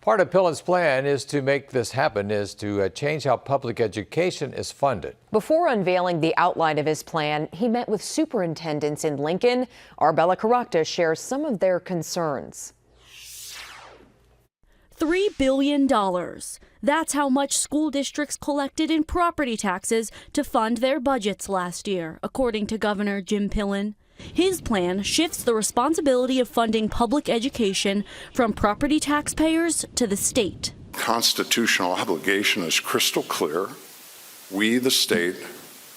Part of Pillen's plan is to make this happen, is to change how public education is funded. Before unveiling the outline of his plan, he met with superintendents in Lincoln. Our Bella Caracta shares some of their concerns. $3 billion. That's how much school districts collected in property taxes to fund their budgets last year, according to Governor Jim Pillen. His plan shifts the responsibility of funding public education from property taxpayers to the state. Constitutional obligation is crystal clear. We, the state,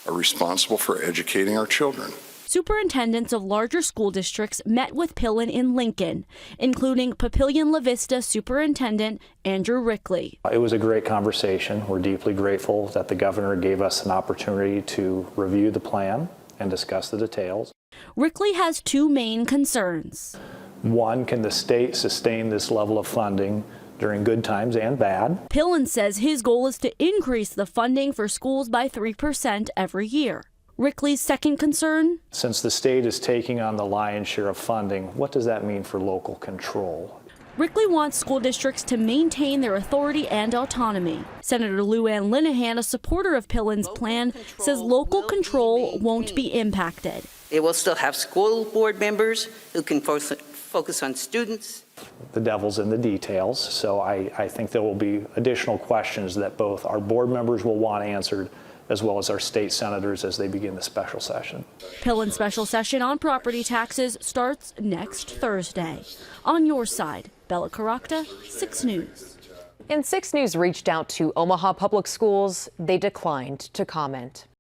are responsible for educating our children. Superintendents of larger school districts met with Pillen in Lincoln, including Papillion-La Vista Superintendent Andrew Rickley. It was a great conversation. We're deeply grateful that the governor gave us an opportunity to review the plan and discuss the details. Rickley has two main concerns. One, can the state sustain this level of funding during good times and bad? Pillen says his goal is to increase the funding for schools by 3% every year. Rickley's second concern? Since the state is taking on the lion's share of funding, what does that mean for local control? Rickley wants school districts to maintain their authority and autonomy. Senator Lou Ann Linehan, a supporter of Pillen's plan, says local control won't be impacted. It will still have school board members who can focus on students. The devil's in the details, so I think there will be additional questions that both our board members will want answered, as well as our state senators as they begin the special session. Pillen's special session on property taxes starts next Thursday. On your side, Bella Caracta, 6 News. And 6 News reached out to Omaha Public Schools. They declined to comment.